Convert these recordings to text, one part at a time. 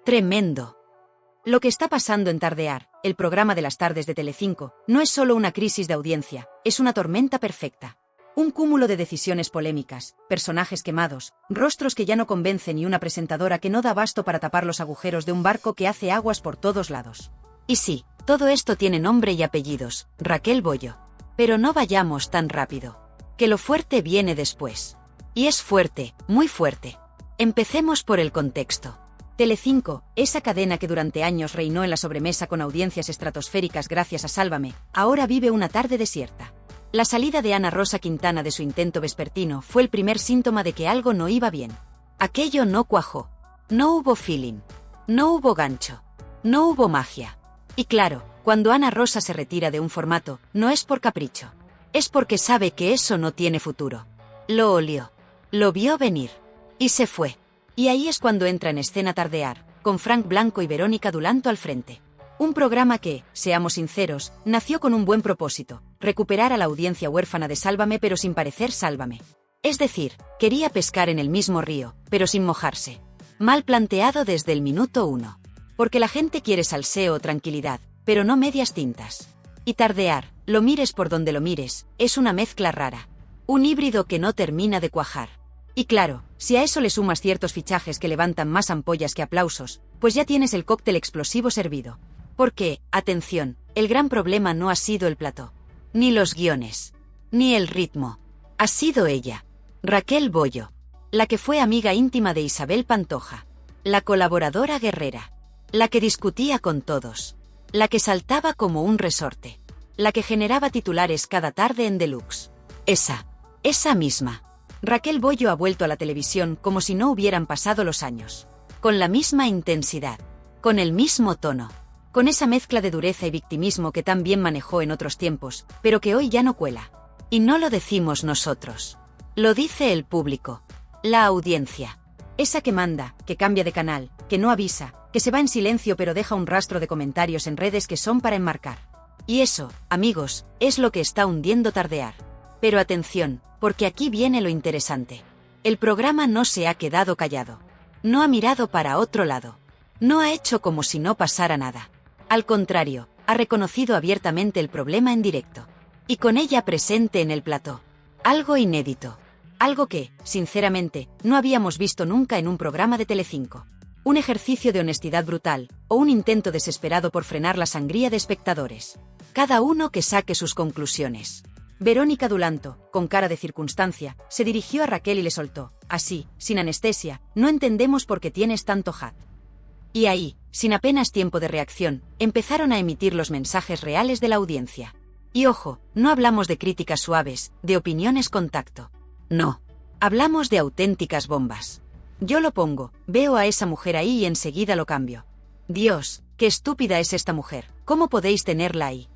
Tremendo. Lo que está pasando en Tardear, el programa de las tardes de Telecinco, no es solo una crisis de audiencia, es una tormenta perfecta. Un cúmulo de decisiones polémicas, personajes quemados, rostros que ya no convencen y una presentadora que no da abasto para tapar los agujeros de un barco que hace aguas por todos lados. Y sí, todo esto tiene nombre y apellidos, Raquel Bollo. Pero no vayamos tan rápido. Que lo fuerte viene después. Y es fuerte, muy fuerte. Empecemos por el contexto. Telecinco, esa cadena que durante años reinó en la sobremesa con audiencias estratosféricas gracias a Sálvame, ahora vive una tarde desierta. La salida de Ana Rosa Quintana de su intento vespertino fue el primer síntoma de que algo no iba bien. Aquello no cuajó. No hubo feeling. No hubo gancho. No hubo magia. Y claro, cuando Ana Rosa se retira de un formato, no es por capricho. Es porque sabe que eso no tiene futuro. Lo olió. Lo vio venir. Y se fue. Y ahí es cuando entra en escena Tardear, con Frank Blanco y Verónica Dulanto al frente. Un programa que, seamos sinceros, nació con un buen propósito, recuperar a la audiencia huérfana de Sálvame pero sin parecer Sálvame. Es decir, quería pescar en el mismo río, pero sin mojarse. Mal planteado desde el minuto 1. Porque la gente quiere salseo o tranquilidad, pero no medias tintas. Y Tardear, lo mires por donde lo mires, es una mezcla rara. Un híbrido que no termina de cuajar. Y claro, si a eso le sumas ciertos fichajes que levantan más ampollas que aplausos, pues ya tienes el cóctel explosivo servido. Porque, atención, el gran problema no ha sido el plató, ni los guiones, ni el ritmo. Ha sido ella, Raquel Bollo, la que fue amiga íntima de Isabel Pantoja, la colaboradora guerrera, la que discutía con todos, la que saltaba como un resorte, la que generaba titulares cada tarde en Deluxe. Esa misma. Raquel Bollo ha vuelto a la televisión como si no hubieran pasado los años. Con la misma intensidad, con el mismo tono, con esa mezcla de dureza y victimismo que tan bien manejó en otros tiempos, pero que hoy ya no cuela. Y no lo decimos nosotros. Lo dice el público. La audiencia. Esa que manda, que cambia de canal, que no avisa, que se va en silencio pero deja un rastro de comentarios en redes que son para enmarcar. Y eso, amigos, es lo que está hundiendo Tardear. Pero atención, porque aquí viene lo interesante. El programa no se ha quedado callado. No ha mirado para otro lado. No ha hecho como si no pasara nada. Al contrario, ha reconocido abiertamente el problema en directo. Y con ella presente en el plató. Algo inédito. Algo que, sinceramente, no habíamos visto nunca en un programa de Telecinco. Un ejercicio de honestidad brutal, o un intento desesperado por frenar la sangría de espectadores. Cada uno que saque sus conclusiones. Verónica Dulanto, con cara de circunstancia, se dirigió a Raquel y le soltó, así, sin anestesia, no entendemos por qué tienes tanto hate. Y ahí, sin apenas tiempo de reacción, empezaron a emitir los mensajes reales de la audiencia. Y ojo, no hablamos de críticas suaves, de opiniones con tacto. No. Hablamos de auténticas bombas. Yo lo pongo, veo a esa mujer ahí y enseguida lo cambio. Dios, qué estúpida es esta mujer, ¿cómo podéis tenerla ahí?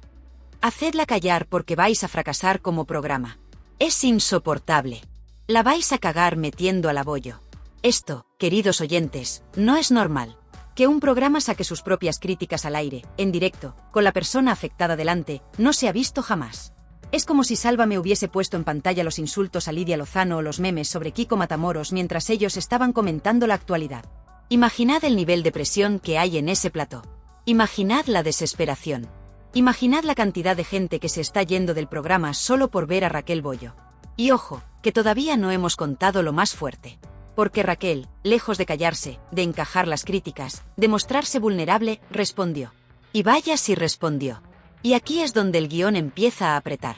Hacedla callar porque vais a fracasar como programa. Es insoportable. La vais a cagar metiendo al Bollo. Esto, queridos oyentes, no es normal. Que un programa saque sus propias críticas al aire, en directo, con la persona afectada delante, no se ha visto jamás. Es como si Sálvame hubiese puesto en pantalla los insultos a Lidia Lozano o los memes sobre Kiko Matamoros mientras ellos estaban comentando la actualidad. Imaginad el nivel de presión que hay en ese plató. Imaginad la desesperación. Imaginad la cantidad de gente que se está yendo del programa solo por ver a Raquel Bollo. Y ojo, que todavía no hemos contado lo más fuerte. Porque Raquel, lejos de callarse, de encajar las críticas, de mostrarse vulnerable, respondió. Y vaya si respondió. Y aquí es donde el guión empieza a apretar.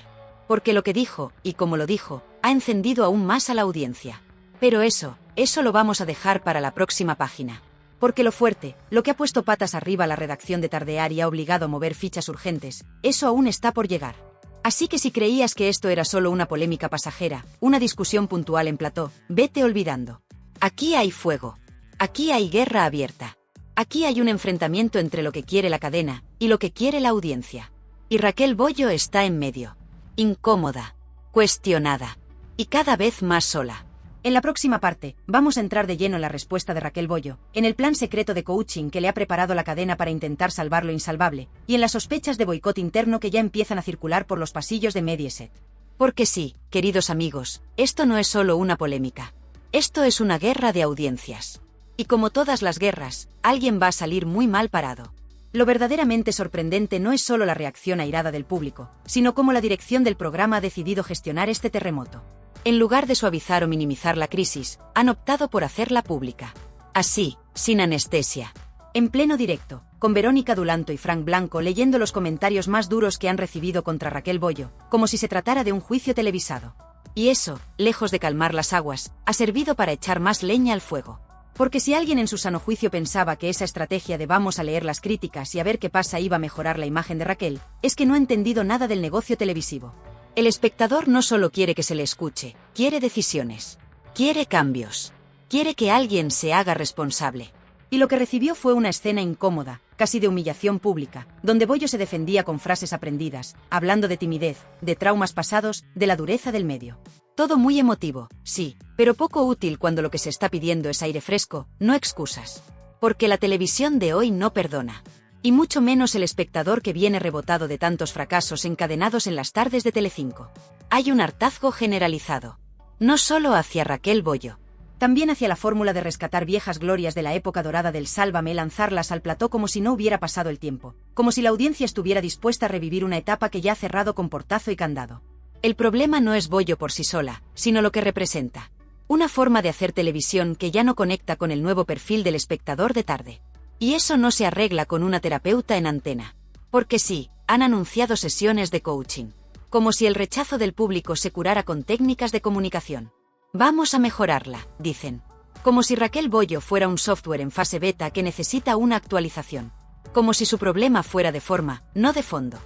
Porque lo que dijo, y como lo dijo, ha encendido aún más a la audiencia. Pero eso lo vamos a dejar para la próxima página. Porque lo fuerte, lo que ha puesto patas arriba a la redacción de Tardear y ha obligado a mover fichas urgentes, eso aún está por llegar. Así que si creías que esto era solo una polémica pasajera, una discusión puntual en plató, vete olvidando. Aquí hay fuego. Aquí hay guerra abierta. Aquí hay un enfrentamiento entre lo que quiere la cadena y lo que quiere la audiencia. Y Raquel Bollo está en medio. Incómoda. Cuestionada. Y cada vez más sola. En la próxima parte, vamos a entrar de lleno en la respuesta de Raquel Bollo, en el plan secreto de coaching que le ha preparado la cadena para intentar salvar lo insalvable, y en las sospechas de boicot interno que ya empiezan a circular por los pasillos de Mediaset. Porque sí, queridos amigos, esto no es solo una polémica. Esto es una guerra de audiencias. Y como todas las guerras, alguien va a salir muy mal parado. Lo verdaderamente sorprendente no es solo la reacción airada del público, sino cómo la dirección del programa ha decidido gestionar este terremoto. En lugar de suavizar o minimizar la crisis, han optado por hacerla pública. Así, sin anestesia. En pleno directo, con Verónica Dulanto y Frank Blanco leyendo los comentarios más duros que han recibido contra Raquel Bollo, como si se tratara de un juicio televisado. Y eso, lejos de calmar las aguas, ha servido para echar más leña al fuego. Porque si alguien en su sano juicio pensaba que esa estrategia de vamos a leer las críticas y a ver qué pasa iba a mejorar la imagen de Raquel, es que no ha entendido nada del negocio televisivo. El espectador no solo quiere que se le escuche, quiere decisiones. Quiere cambios. Quiere que alguien se haga responsable. Y lo que recibió fue una escena incómoda, casi de humillación pública, donde Bollo se defendía con frases aprendidas, hablando de timidez, de traumas pasados, de la dureza del medio. Todo muy emotivo, sí, pero poco útil cuando lo que se está pidiendo es aire fresco, no excusas. Porque la televisión de hoy no perdona. Y mucho menos el espectador que viene rebotado de tantos fracasos encadenados en las tardes de Telecinco. Hay un hartazgo generalizado. No solo hacia Raquel Bollo. También hacia la fórmula de rescatar viejas glorias de la época dorada del Sálvame y lanzarlas al plató como si no hubiera pasado el tiempo, como si la audiencia estuviera dispuesta a revivir una etapa que ya ha cerrado con portazo y candado. El problema no es Bollo por sí sola, sino lo que representa. Una forma de hacer televisión que ya no conecta con el nuevo perfil del espectador de tarde. Y eso no se arregla con una terapeuta en antena. Porque sí, han anunciado sesiones de coaching. Como si el rechazo del público se curara con técnicas de comunicación. Vamos a mejorarla, dicen. Como si Raquel Bollo fuera un software en fase beta que necesita una actualización. Como si su problema fuera de forma, no de fondo.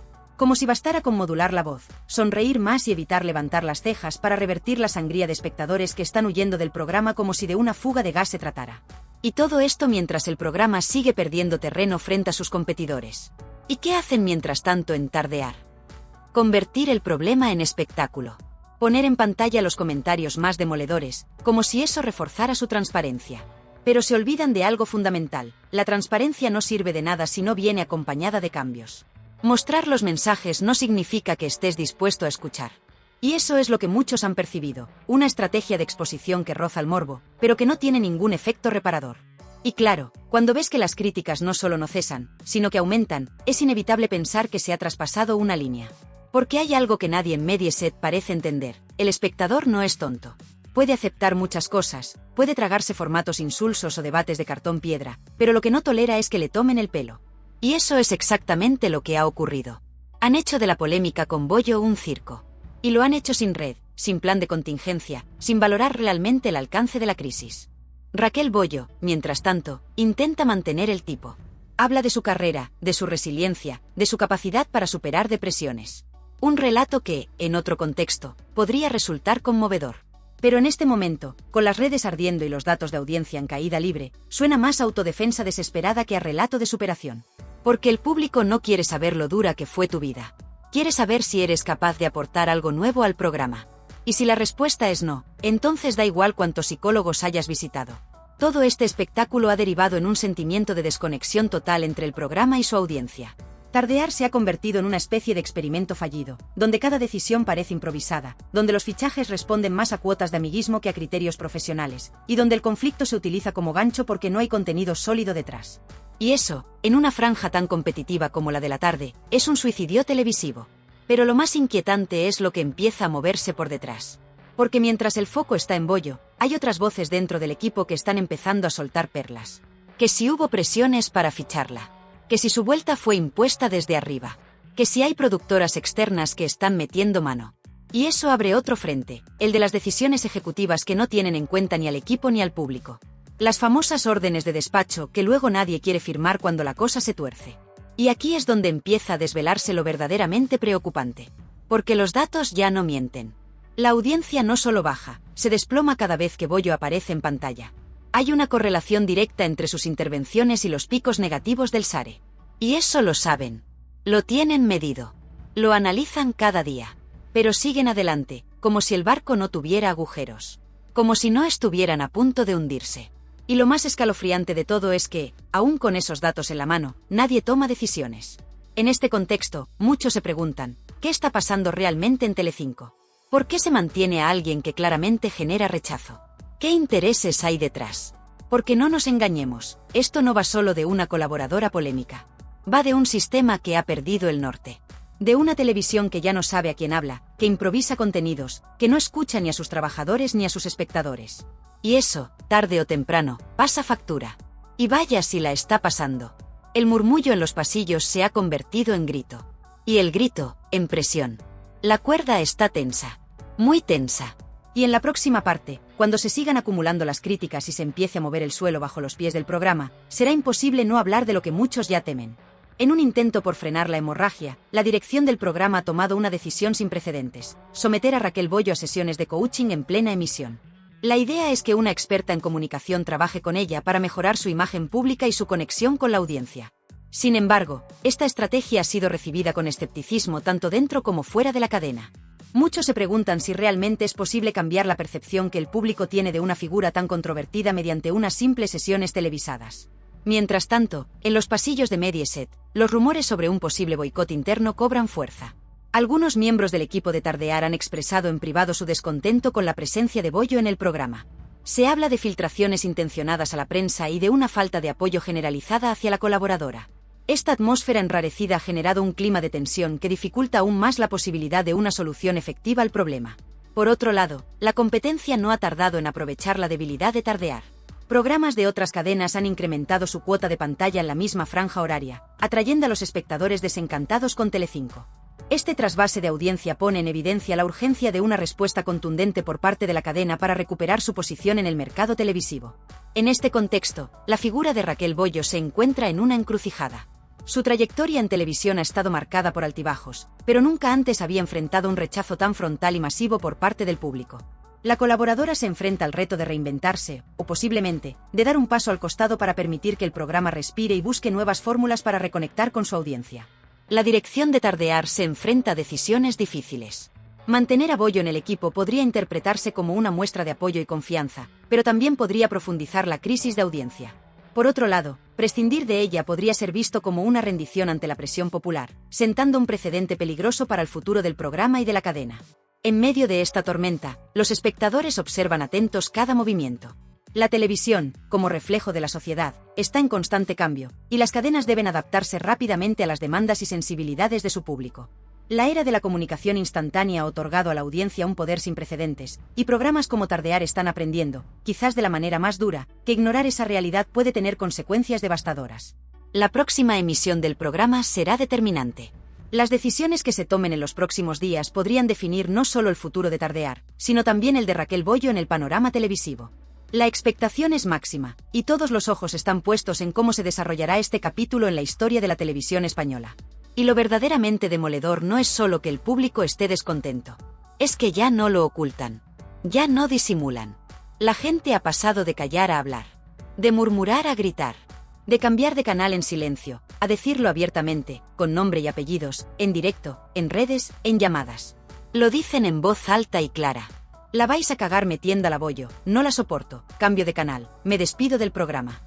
Como si bastara con modular la voz, sonreír más y evitar levantar las cejas para revertir la sangría de espectadores que están huyendo del programa como si de una fuga de gas se tratara. Y todo esto mientras el programa sigue perdiendo terreno frente a sus competidores. ¿Y qué hacen mientras tanto en Tardear? Convertir el problema en espectáculo. Poner en pantalla los comentarios más demoledores, como si eso reforzara su transparencia. Pero se olvidan de algo fundamental, la transparencia no sirve de nada si no viene acompañada de cambios. Mostrar los mensajes no significa que estés dispuesto a escuchar. Y eso es lo que muchos han percibido, una estrategia de exposición que roza el morbo, pero que no tiene ningún efecto reparador. Y claro, cuando ves que las críticas no solo no cesan, sino que aumentan, es inevitable pensar que se ha traspasado una línea. Porque hay algo que nadie en Mediaset parece entender, el espectador no es tonto. Puede aceptar muchas cosas, puede tragarse formatos insulsos o debates de cartón piedra, pero lo que no tolera es que le tomen el pelo. Y eso es exactamente lo que ha ocurrido. Han hecho de la polémica con Bollo un circo. Y lo han hecho sin red, sin plan de contingencia, sin valorar realmente el alcance de la crisis. Raquel Bollo, mientras tanto, intenta mantener el tipo. Habla de su carrera, de su resiliencia, de su capacidad para superar depresiones. Un relato que, en otro contexto, podría resultar conmovedor. Pero en este momento, con las redes ardiendo y los datos de audiencia en caída libre, suena más a autodefensa desesperada que a relato de superación. Porque el público no quiere saber lo dura que fue tu vida. Quiere saber si eres capaz de aportar algo nuevo al programa. Y si la respuesta es no, entonces da igual cuántos psicólogos hayas visitado. Todo este espectáculo ha derivado en un sentimiento de desconexión total entre el programa y su audiencia. Tardear se ha convertido en una especie de experimento fallido, donde cada decisión parece improvisada, donde los fichajes responden más a cuotas de amiguismo que a criterios profesionales, y donde el conflicto se utiliza como gancho porque no hay contenido sólido detrás. Y eso, en una franja tan competitiva como la de la tarde, es un suicidio televisivo. Pero lo más inquietante es lo que empieza a moverse por detrás. Porque mientras el foco está en Bollo, hay otras voces dentro del equipo que están empezando a soltar perlas. Que si hubo presiones para ficharla. Que si su vuelta fue impuesta desde arriba. Que si hay productoras externas que están metiendo mano. Y eso abre otro frente, el de las decisiones ejecutivas que no tienen en cuenta ni al equipo ni al público. Las famosas órdenes de despacho que luego nadie quiere firmar cuando la cosa se tuerce. Y aquí es donde empieza a desvelarse lo verdaderamente preocupante. Porque los datos ya no mienten. La audiencia no solo baja, se desploma cada vez que Bollo aparece en pantalla. Hay una correlación directa entre sus intervenciones y los picos negativos del SARE. Y eso lo saben. Lo tienen medido. Lo analizan cada día. Pero siguen adelante, como si el barco no tuviera agujeros. Como si no estuvieran a punto de hundirse. Y lo más escalofriante de todo es que, aún con esos datos en la mano, nadie toma decisiones. En este contexto, muchos se preguntan, ¿qué está pasando realmente en Telecinco? ¿Por qué se mantiene a alguien que claramente genera rechazo? ¿Qué intereses hay detrás? Porque no nos engañemos, esto no va solo de una colaboradora polémica. Va de un sistema que ha perdido el norte. De una televisión que ya no sabe a quién habla, que improvisa contenidos, que no escucha ni a sus trabajadores ni a sus espectadores. Y eso, tarde o temprano, pasa factura. Y vaya si la está pasando. El murmullo en los pasillos se ha convertido en grito. Y el grito, en presión. La cuerda está tensa. Muy tensa. Y en la próxima parte, cuando se sigan acumulando las críticas y se empiece a mover el suelo bajo los pies del programa, será imposible no hablar de lo que muchos ya temen. En un intento por frenar la hemorragia, la dirección del programa ha tomado una decisión sin precedentes: someter a Raquel Bollo a sesiones de coaching en plena emisión. La idea es que una experta en comunicación trabaje con ella para mejorar su imagen pública y su conexión con la audiencia. Sin embargo, esta estrategia ha sido recibida con escepticismo tanto dentro como fuera de la cadena. Muchos se preguntan si realmente es posible cambiar la percepción que el público tiene de una figura tan controvertida mediante unas simples sesiones televisadas. Mientras tanto, en los pasillos de Mediaset, los rumores sobre un posible boicot interno cobran fuerza. Algunos miembros del equipo de Tardear han expresado en privado su descontento con la presencia de Bollo en el programa. Se habla de filtraciones intencionadas a la prensa y de una falta de apoyo generalizada hacia la colaboradora. Esta atmósfera enrarecida ha generado un clima de tensión que dificulta aún más la posibilidad de una solución efectiva al problema. Por otro lado, la competencia no ha tardado en aprovechar la debilidad de Tardear. Programas de otras cadenas han incrementado su cuota de pantalla en la misma franja horaria, atrayendo a los espectadores desencantados con Telecinco. Este trasvase de audiencia pone en evidencia la urgencia de una respuesta contundente por parte de la cadena para recuperar su posición en el mercado televisivo. En este contexto, la figura de Raquel Bollo se encuentra en una encrucijada. Su trayectoria en televisión ha estado marcada por altibajos, pero nunca antes había enfrentado un rechazo tan frontal y masivo por parte del público. La colaboradora se enfrenta al reto de reinventarse, o posiblemente, de dar un paso al costado para permitir que el programa respire y busque nuevas fórmulas para reconectar con su audiencia. La dirección de Tardear se enfrenta a decisiones difíciles. Mantener a Bollo en el equipo podría interpretarse como una muestra de apoyo y confianza, pero también podría profundizar la crisis de audiencia. Por otro lado, prescindir de ella podría ser visto como una rendición ante la presión popular, sentando un precedente peligroso para el futuro del programa y de la cadena. En medio de esta tormenta, los espectadores observan atentos cada movimiento. La televisión, como reflejo de la sociedad, está en constante cambio, y las cadenas deben adaptarse rápidamente a las demandas y sensibilidades de su público. La era de la comunicación instantánea ha otorgado a la audiencia un poder sin precedentes, y programas como Tardear están aprendiendo, quizás de la manera más dura, que ignorar esa realidad puede tener consecuencias devastadoras. La próxima emisión del programa será determinante. Las decisiones que se tomen en los próximos días podrían definir no solo el futuro de Tardear, sino también el de Raquel Bollo en el panorama televisivo. La expectación es máxima, y todos los ojos están puestos en cómo se desarrollará este capítulo en la historia de la televisión española. Y lo verdaderamente demoledor no es solo que el público esté descontento. Es que ya no lo ocultan. Ya no disimulan. La gente ha pasado de callar a hablar. De murmurar a gritar. De cambiar de canal en silencio, a decirlo abiertamente, con nombre y apellidos, en directo, en redes, en llamadas. Lo dicen en voz alta y clara. La vais a cagar metiéndola Bollo, no la soporto, cambio de canal, me despido del programa.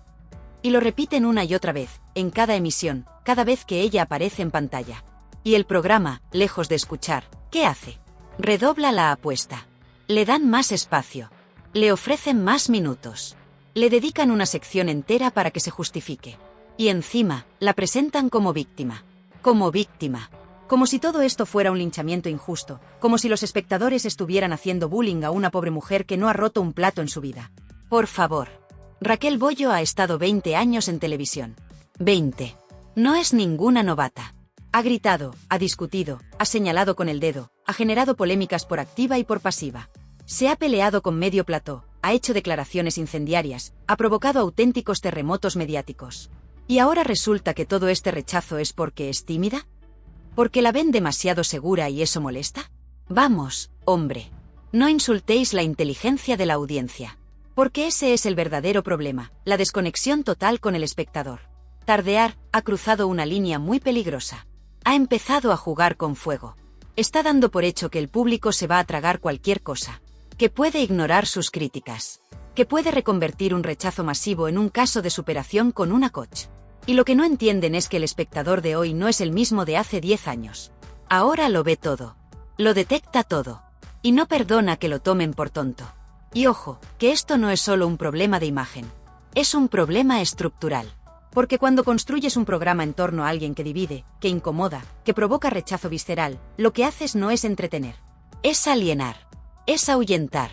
Y lo repiten una y otra vez, en cada emisión, cada vez que ella aparece en pantalla. Y el programa, lejos de escuchar, ¿qué hace? Redobla la apuesta. Le dan más espacio. Le ofrecen más minutos. Le dedican una sección entera para que se justifique. Y encima, la presentan como víctima. Como víctima. Como si todo esto fuera un linchamiento injusto, como si los espectadores estuvieran haciendo bullying a una pobre mujer que no ha roto un plato en su vida. Por favor. Raquel Bollo ha estado 20 años en televisión. 20. No es ninguna novata. Ha gritado, ha discutido, ha señalado con el dedo, ha generado polémicas por activa y por pasiva. Se ha peleado con medio plató, ha hecho declaraciones incendiarias, ha provocado auténticos terremotos mediáticos. ¿Y ahora resulta que todo este rechazo es porque es tímida? ¿Porque la ven demasiado segura y eso molesta? Vamos, hombre. No insultéis la inteligencia de la audiencia. Porque ese es el verdadero problema, la desconexión total con el espectador. Tardear ha cruzado una línea muy peligrosa. Ha empezado a jugar con fuego. Está dando por hecho que el público se va a tragar cualquier cosa. Que puede ignorar sus críticas. Que puede reconvertir un rechazo masivo en un caso de superación con una coach. Y lo que no entienden es que el espectador de hoy no es el mismo de hace 10 años. Ahora lo ve todo. Lo detecta todo. Y no perdona que lo tomen por tonto. Y ojo, que esto no es solo un problema de imagen. Es un problema estructural. Porque cuando construyes un programa en torno a alguien que divide, que incomoda, que provoca rechazo visceral, lo que haces no es entretener. Es alienar. Es ahuyentar.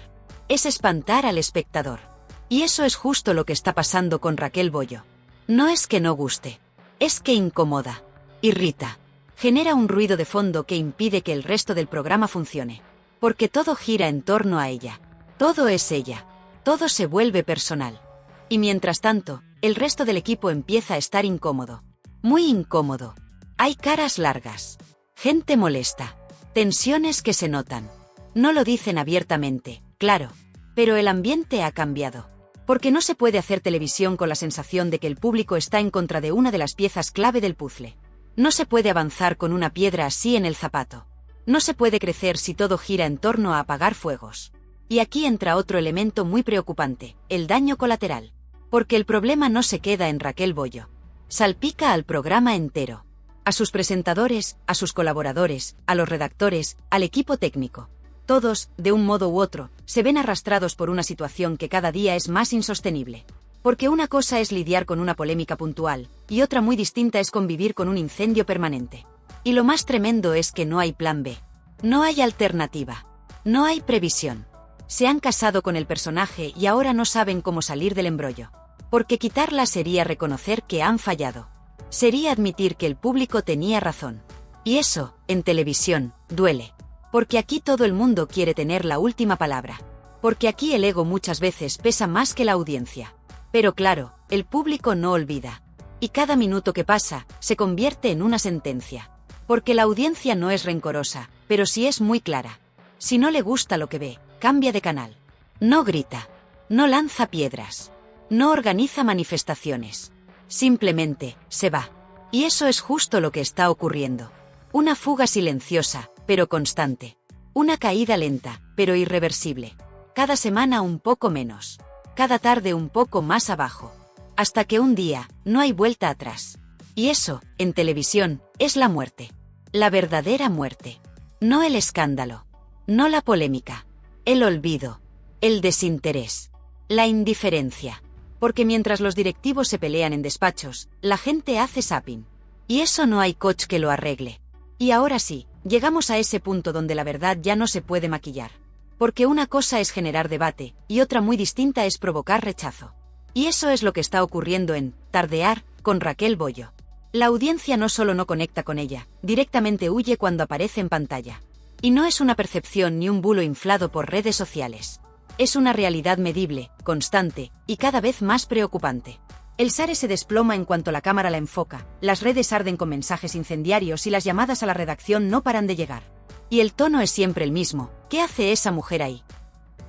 Es espantar al espectador. Y eso es justo lo que está pasando con Raquel Bollo. No es que no guste. Es que incomoda. Irrita. Genera un ruido de fondo que impide que el resto del programa funcione. Porque todo gira en torno a ella. Todo es ella. Todo se vuelve personal. Y mientras tanto, el resto del equipo empieza a estar incómodo. Muy incómodo. Hay caras largas. Gente molesta. Tensiones que se notan. No lo dicen abiertamente, claro. Pero el ambiente ha cambiado. Porque no se puede hacer televisión con la sensación de que el público está en contra de una de las piezas clave del puzzle. No se puede avanzar con una piedra así en el zapato. No se puede crecer si todo gira en torno a apagar fuegos. Y aquí entra otro elemento muy preocupante, el daño colateral. Porque el problema no se queda en Raquel Bollo. Salpica al programa entero. A sus presentadores, a sus colaboradores, a los redactores, al equipo técnico. Todos, de un modo u otro, se ven arrastrados por una situación que cada día es más insostenible. Porque una cosa es lidiar con una polémica puntual, y otra muy distinta es convivir con un incendio permanente. Y lo más tremendo es que no hay plan B. No hay alternativa. No hay previsión. Se han casado con el personaje y ahora no saben cómo salir del embrollo. Porque quitarla sería reconocer que han fallado. Sería admitir que el público tenía razón. Y eso, en televisión, duele. Porque aquí todo el mundo quiere tener la última palabra. Porque aquí el ego muchas veces pesa más que la audiencia. Pero claro, el público no olvida. Y cada minuto que pasa, se convierte en una sentencia. Porque la audiencia no es rencorosa, pero sí es muy clara. Si no le gusta lo que ve, cambia de canal. No grita. No lanza piedras. No organiza manifestaciones. Simplemente, se va. Y eso es justo lo que está ocurriendo. Una fuga silenciosa, pero constante. Una caída lenta, pero irreversible. Cada semana un poco menos. Cada tarde un poco más abajo. Hasta que un día, no hay vuelta atrás. Y eso, en televisión, es la muerte. La verdadera muerte. No el escándalo. No la polémica. El olvido. El desinterés. La indiferencia. Porque mientras los directivos se pelean en despachos, la gente hace zapping. Y eso no hay coach que lo arregle. Y ahora sí, llegamos a ese punto donde la verdad ya no se puede maquillar. Porque una cosa es generar debate, y otra muy distinta es provocar rechazo. Y eso es lo que está ocurriendo en Tardear, con Raquel Bollo. La audiencia no solo no conecta con ella, directamente huye cuando aparece en pantalla. Y no es una percepción ni un bulo inflado por redes sociales. Es una realidad medible, constante, y cada vez más preocupante. El SARE se desploma en cuanto la cámara la enfoca, las redes arden con mensajes incendiarios y las llamadas a la redacción no paran de llegar. Y el tono es siempre el mismo, ¿qué hace esa mujer ahí?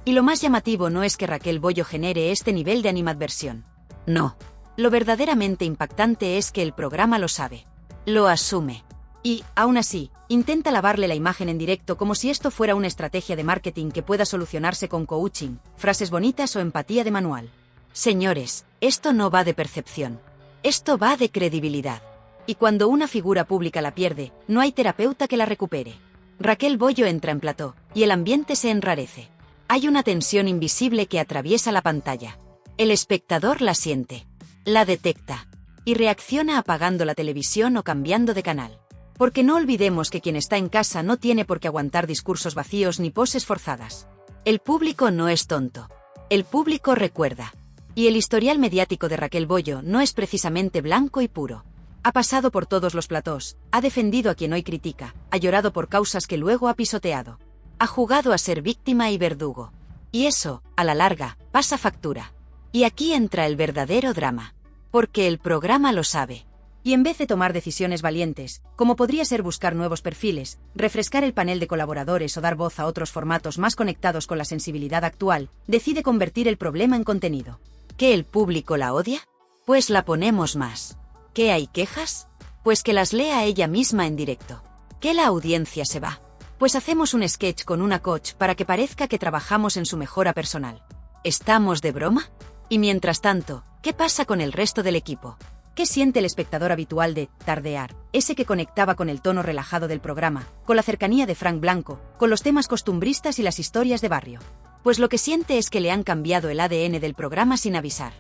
Y lo más llamativo no es que Raquel Bollo genere este nivel de animadversión. No. Lo verdaderamente impactante es que el programa lo sabe. Lo asume. Y, aún así, intenta lavarle la imagen en directo como si esto fuera una estrategia de marketing que pueda solucionarse con coaching, frases bonitas o empatía de manual. Señores, esto no va de percepción. Esto va de credibilidad. Y cuando una figura pública la pierde, no hay terapeuta que la recupere. Raquel Bollo entra en plató, y el ambiente se enrarece. Hay una tensión invisible que atraviesa la pantalla. El espectador la siente. La detecta. Y reacciona apagando la televisión o cambiando de canal. Porque no olvidemos que quien está en casa no tiene por qué aguantar discursos vacíos ni poses forzadas. El público no es tonto. El público recuerda. Y el historial mediático de Raquel Bollo no es precisamente blanco y puro. Ha pasado por todos los platós, ha defendido a quien hoy critica, ha llorado por causas que luego ha pisoteado. Ha jugado a ser víctima y verdugo. Y eso, a la larga, pasa factura. Y aquí entra el verdadero drama. Porque el programa lo sabe. Y en vez de tomar decisiones valientes, como podría ser buscar nuevos perfiles, refrescar el panel de colaboradores o dar voz a otros formatos más conectados con la sensibilidad actual, decide convertir el problema en contenido. ¿Que el público la odia? Pues la ponemos más. ¿Que hay quejas? Pues que las lea ella misma en directo. ¿Que la audiencia se va? Pues hacemos un sketch con una coach para que parezca que trabajamos en su mejora personal. ¿Estamos de broma? Y mientras tanto, ¿qué pasa con el resto del equipo? ¿Qué siente el espectador habitual de Tardear, ese que conectaba con el tono relajado del programa, con la cercanía de Frank Blanco, con los temas costumbristas y las historias de barrio? Pues lo que siente es que le han cambiado el ADN del programa sin avisar.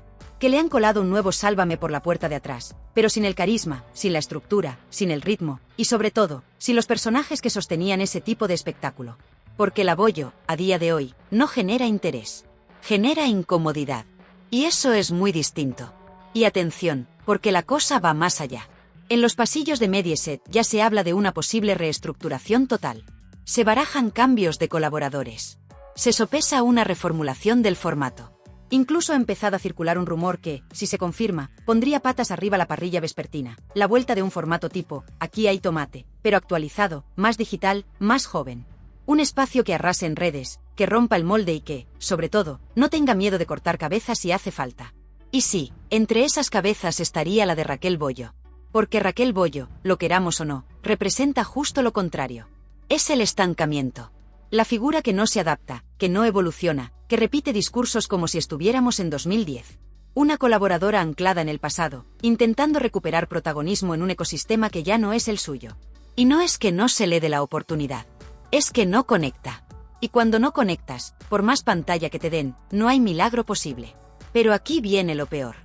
Que le han colado un nuevo Sálvame por la puerta de atrás, pero sin el carisma, sin la estructura, sin el ritmo, y sobre todo, sin los personajes que sostenían ese tipo de espectáculo. Porque la Bollo, a día de hoy, no genera interés. Genera incomodidad. Y eso es muy distinto. Y atención, porque la cosa va más allá. En los pasillos de Mediaset ya se habla de una posible reestructuración total. Se barajan cambios de colaboradores. Se sopesa una reformulación del formato. Incluso ha empezado a circular un rumor que, si se confirma, pondría patas arriba la parrilla vespertina, la vuelta de un formato tipo Aquí hay tomate, pero actualizado, más digital, más joven. Un espacio que arrase en redes, que rompa el molde y que, sobre todo, no tenga miedo de cortar cabezas si hace falta. Y sí, entre esas cabezas estaría la de Raquel Bollo. Porque Raquel Bollo, lo queramos o no, representa justo lo contrario. Es el estancamiento. La figura que no se adapta, que no evoluciona, que repite discursos como si estuviéramos en 2010. Una colaboradora anclada en el pasado, intentando recuperar protagonismo en un ecosistema que ya no es el suyo. Y no es que no se le dé la oportunidad. Es que no conecta. Y cuando no conectas, por más pantalla que te den, no hay milagro posible. Pero aquí viene lo peor.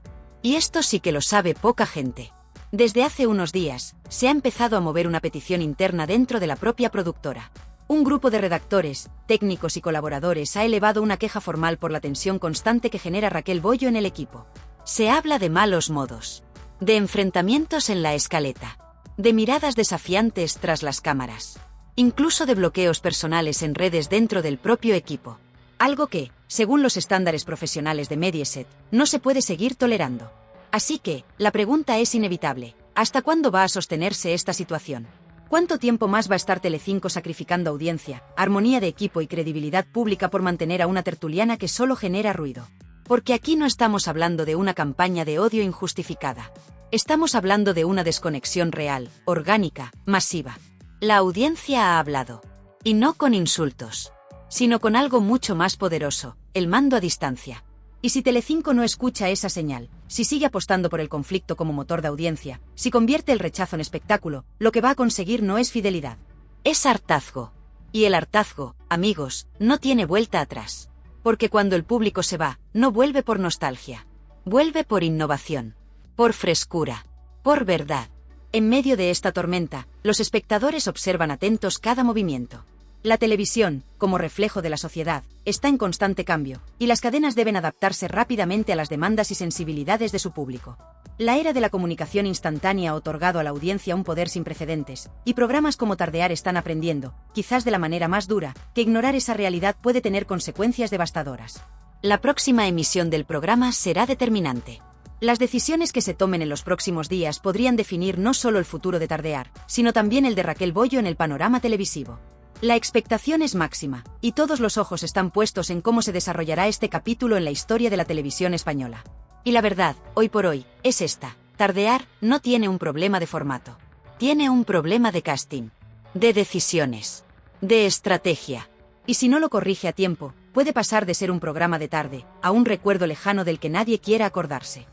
Y esto sí que lo sabe poca gente. Desde hace unos días, se ha empezado a mover una petición interna dentro de la propia productora. Un grupo de redactores, técnicos y colaboradores ha elevado una queja formal por la tensión constante que genera Raquel Bollo en el equipo. Se habla de malos modos, de enfrentamientos en la escaleta, de miradas desafiantes tras las cámaras, incluso de bloqueos personales en redes dentro del propio equipo. Algo que, según los estándares profesionales de Mediaset, no se puede seguir tolerando. Así que, la pregunta es inevitable: ¿hasta cuándo va a sostenerse esta situación? ¿Cuánto tiempo más va a estar Telecinco sacrificando audiencia, armonía de equipo y credibilidad pública por mantener a una tertuliana que solo genera ruido? Porque aquí no estamos hablando de una campaña de odio injustificada. Estamos hablando de una desconexión real, orgánica, masiva. La audiencia ha hablado. Y no con insultos, sino con algo mucho más poderoso: el mando a distancia. Y si Telecinco no escucha esa señal, si sigue apostando por el conflicto como motor de audiencia, si convierte el rechazo en espectáculo, lo que va a conseguir no es fidelidad. Es hartazgo. Y el hartazgo, amigos, no tiene vuelta atrás. Porque cuando el público se va, no vuelve por nostalgia. Vuelve por innovación. Por frescura. Por verdad. En medio de esta tormenta, los espectadores observan atentos cada movimiento. La televisión, como reflejo de la sociedad, está en constante cambio, y las cadenas deben adaptarse rápidamente a las demandas y sensibilidades de su público. La era de la comunicación instantánea ha otorgado a la audiencia un poder sin precedentes, y programas como Tardear están aprendiendo, quizás de la manera más dura, que ignorar esa realidad puede tener consecuencias devastadoras. La próxima emisión del programa será determinante. Las decisiones que se tomen en los próximos días podrían definir no solo el futuro de Tardear, sino también el de Raquel Bollo en el panorama televisivo. La expectación es máxima, y todos los ojos están puestos en cómo se desarrollará este capítulo en la historia de la televisión española. Y la verdad, hoy por hoy, es esta: Tardear no tiene un problema de formato. Tiene un problema de casting, de decisiones, de estrategia. Y si no lo corrige a tiempo, puede pasar de ser un programa de tarde a un recuerdo lejano del que nadie quiera acordarse.